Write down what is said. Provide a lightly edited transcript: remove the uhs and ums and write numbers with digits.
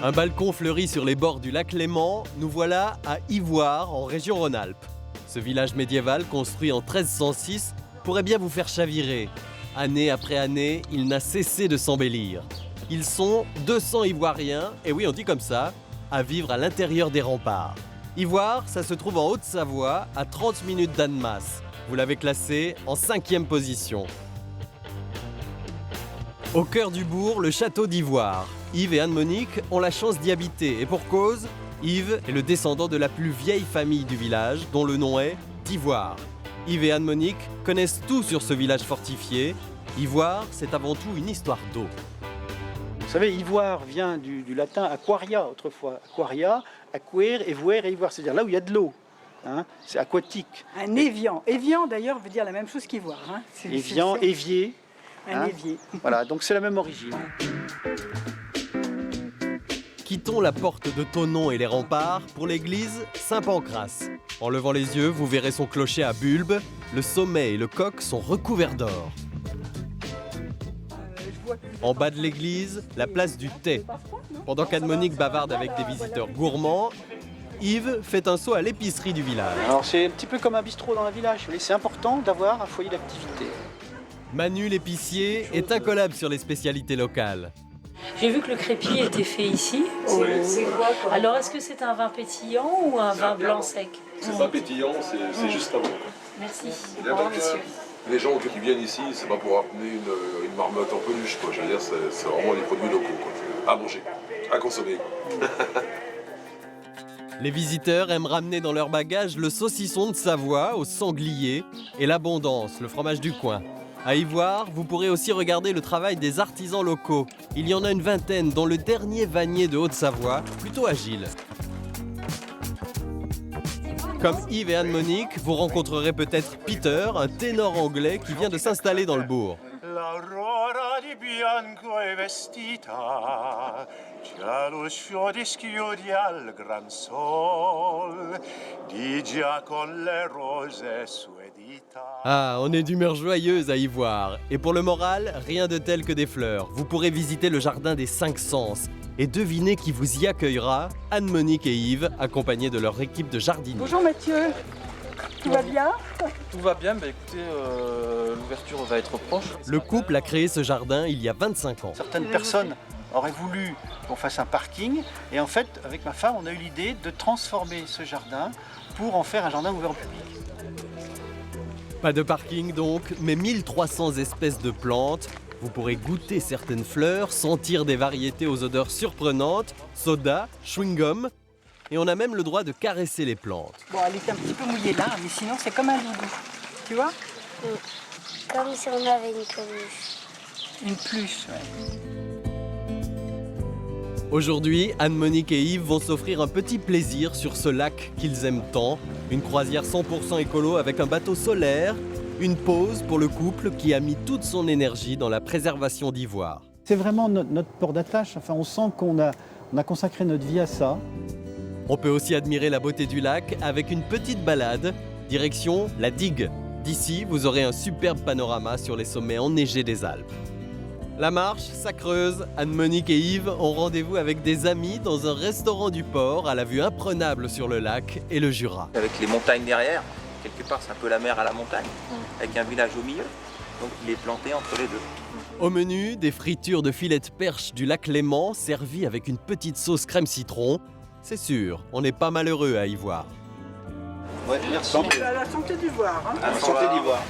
Un balcon fleuri sur les bords du lac Léman, nous voilà à Ivoire, en région Rhône-Alpes. Ce village médiéval, construit en 1306, pourrait bien vous faire chavirer. Année après année, il n'a cessé de s'embellir. Ils sont 200 Ivoiriens, et oui, on dit comme ça, à vivre à l'intérieur des remparts. Ivoire, ça se trouve en Haute-Savoie, à 30 minutes d'Annemasse. Vous l'avez classé en 5e position. Au cœur du bourg, le château d'Ivoire. Yves et Anne-Monique ont la chance d'y habiter, et pour cause, Yves est le descendant de la plus vieille famille du village, dont le nom est d'Ivoire. Yves et Anne-Monique connaissent tout sur ce village fortifié. Ivoire, c'est avant tout une histoire d'eau. Vous savez, Ivoire vient du latin aquaria autrefois. Aquaria, aquaire, evoer et ivoire, c'est-à-dire là où il y a de l'eau. Hein, c'est aquatique. Un évian. Évian d'ailleurs veut dire la même chose qu'Ivoire. Hein. Évian, évier. Un évier. Voilà, donc c'est la même origine. Quittons la porte de Thonon et les remparts pour l'église Saint-Pancrace. En levant les yeux, vous verrez son clocher à bulbe. Le sommet et le coq sont recouverts d'or. En bas de l'église, la place du thé. Pendant qu'Anne-Monique bavarde avec des visiteurs gourmands, Yves fait un saut à l'épicerie du village. Alors c'est un petit peu comme un bistrot dans un village. C'est important d'avoir un foyer d'activité. Manu l'épicier est incollable sur les spécialités locales. J'ai vu que le crépi était fait ici. Alors est-ce que c'est un vin pétillant ou un vin blanc sec? C'est pas pétillant, c'est juste avant. Merci. Au revoir, monsieur. Les gens qui viennent ici, c'est pas pour amener une marmotte en peluche, quoi. Je veux dire, c'est vraiment les produits locaux, quoi. À manger, à consommer. Les visiteurs aiment ramener dans leur bagage le saucisson de Savoie au sanglier et l'abondance, le fromage du coin. À Ivoire, vous pourrez aussi regarder le travail des artisans locaux. Il y en a une vingtaine, dont le dernier vannier de Haute-Savoie, plutôt agile. Comme Yves et Anne-Monique, vous rencontrerez peut-être Peter, un ténor anglais qui vient de s'installer dans le bourg. L'aurora di bianco è vestita, già lo sfiore schiudi al gran sol, di già con le rose sue dita. Ah, on est d'humeur joyeuse à Ivoire. Et pour le moral, rien de tel que des fleurs. Vous pourrez visiter le jardin des 5 sens. Et devinez qui vous y accueillera, Anne-Monique et Yves, accompagnés de leur équipe de jardiniers. Bonjour Mathieu, tout va bien? Tout va bien, bah écoutez, l'ouverture va être proche. Le couple a créé ce jardin il y a 25 ans. Certaines personnes auraient voulu qu'on fasse un parking. Et en fait, avec ma femme, on a eu l'idée de transformer ce jardin pour en faire un jardin ouvert au public. Pas de parking donc, mais 1300 espèces de plantes. Vous pourrez goûter certaines fleurs, sentir des variétés aux odeurs surprenantes, soda, chewing-gum. Et on a même le droit de caresser les plantes. Bon, elle est un petit peu mouillée là, mais sinon c'est comme un loulou. Tu vois? Comme si on avait une peluche. Une pluche, ouais. Aujourd'hui, Anne-Monique et Yves vont s'offrir un petit plaisir sur ce lac qu'ils aiment tant. Une croisière 100% écolo avec un bateau solaire. Une pause pour le couple qui a mis toute son énergie dans la préservation d'Ivoire. C'est vraiment notre port d'attache. Enfin, on sent qu'on a consacré notre vie à ça. On peut aussi admirer la beauté du lac avec une petite balade, direction la digue. D'ici, vous aurez un superbe panorama sur les sommets enneigés des Alpes. La marche, ça creuse. Anne-Monique et Yves ont rendez-vous avec des amis dans un restaurant du port à la vue imprenable sur le lac et le Jura. Avec les montagnes derrière, quelque part c'est un peu la mer à la montagne, avec un village au milieu, donc il est planté entre les deux. Au menu, des fritures de filets de perche du lac Léman servies avec une petite sauce crème citron. C'est sûr, on n'est pas malheureux à Ivoire. Ouais, merci. À la santé d'Ivoire. Hein. À la santé d'Ivoire.